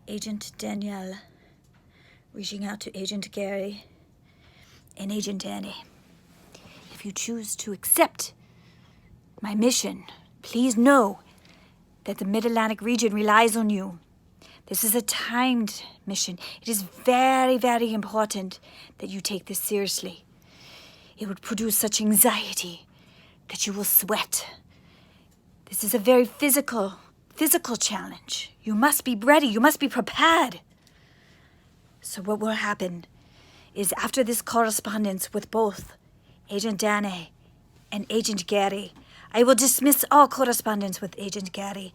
Agent Danielle reaching out to Agent Gary and Agent Annie. If you choose to accept my mission, please know that the Mid-Atlantic region relies on you. This is a timed mission. It is very, very important that you take this seriously. It would produce such anxiety that you will sweat. This is a very physical challenge. You must be ready. You must be prepared. So what will happen is after this correspondence with both Agent Danny and Agent Gary, I will dismiss all correspondence with Agent Gary.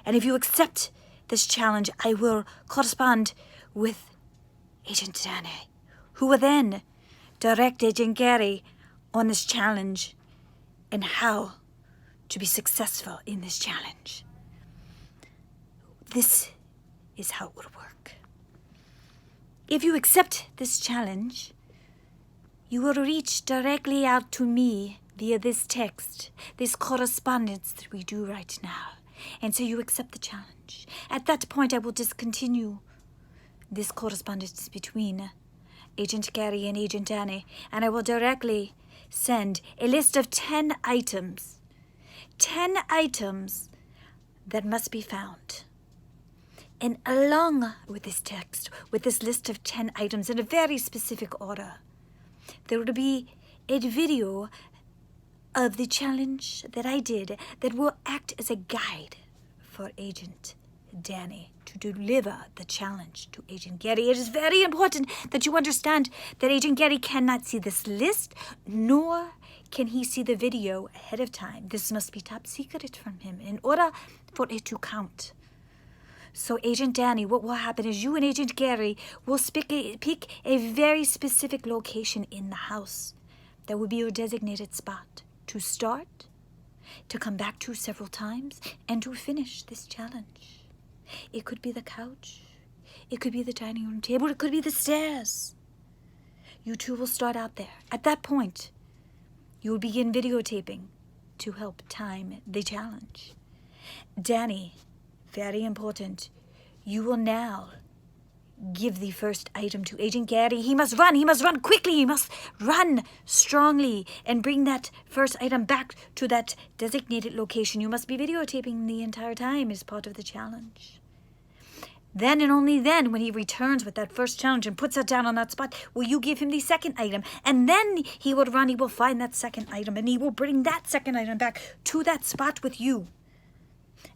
And if you accept this challenge, I will correspond with Agent Danny, who will then direct Agent Gary on this challenge and how to be successful in this challenge. This is how it would work. If you accept this challenge, you will reach directly out to me via this text, this correspondence that we do right now. And so you accept the challenge. At that point, I will discontinue this correspondence between Agent Gary and Agent Annie, and I will directly send a list of 10 items. 10 items that must be found. And along with this text, with this list of 10 items in a very specific order, there will be a video of the challenge that I did that will act as a guide for Agent Danny to deliver the challenge to Agent Gary. It is very important that you understand that Agent Gary cannot see this list, nor can he see the video ahead of time. This must be top secret from him in order for it to count. So Agent Danny, what will happen is you and Agent Gary will pick a very specific location in the house that will be your designated spot to start, to come back to several times, and to finish this challenge. It could be the couch. It could be the dining room table. It could be the stairs. You two will start out there. At that point, you will begin videotaping to help time the challenge. Danny, very important, you will now give the first item to Agent Gary. He must run quickly, he must run strongly and bring that first item back to that designated location. You must be videotaping the entire time as part of the challenge. Then and only then, when he returns with that first challenge and puts it down on that spot, will you give him the second item. And then he will run, he will find that second item, and he will bring that second item back to that spot with you.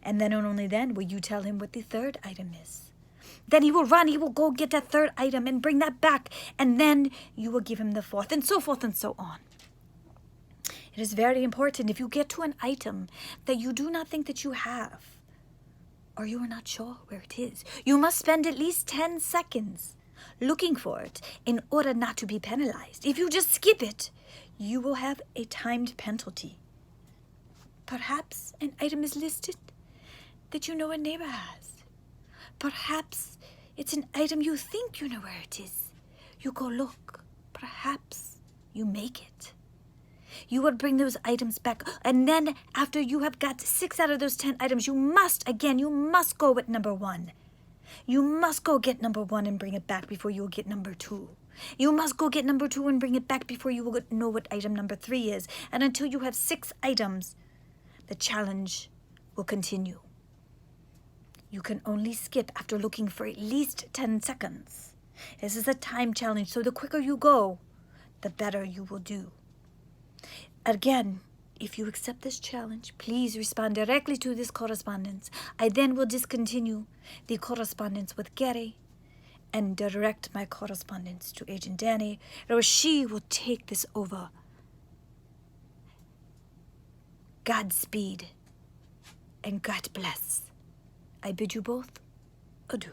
And then and only then will you tell him what the third item is. Then he will run, he will go get that third item and bring that back. And then you will give him the fourth, and so forth and so on. It is very important if you get to an item that you do not think that you have, or you are not sure where it is, you must spend at least 10 seconds looking for it in order not to be penalized. If you just skip it, you will have a timed penalty. Perhaps an item is listed that you know a neighbor has. Perhaps it's an item you think you know where it is. You go look. Perhaps you make it. You would bring those items back, and then after you have got 6 out of those 10 items, you must go with number 1. You must go get number 1 and bring it back before you will get number 2. You must go get number 2 and bring it back before you will know what item number 3 is. And until you have 6 items, the challenge will continue. You can only skip after looking for at least 10 seconds. This is a time challenge, so the quicker you go, the better you will do. Again, if you accept this challenge, please respond directly to this correspondence. I then will discontinue the correspondence with Gary and direct my correspondence to Agent Danny, or she will take this over. Godspeed and God bless. I bid you both adieu.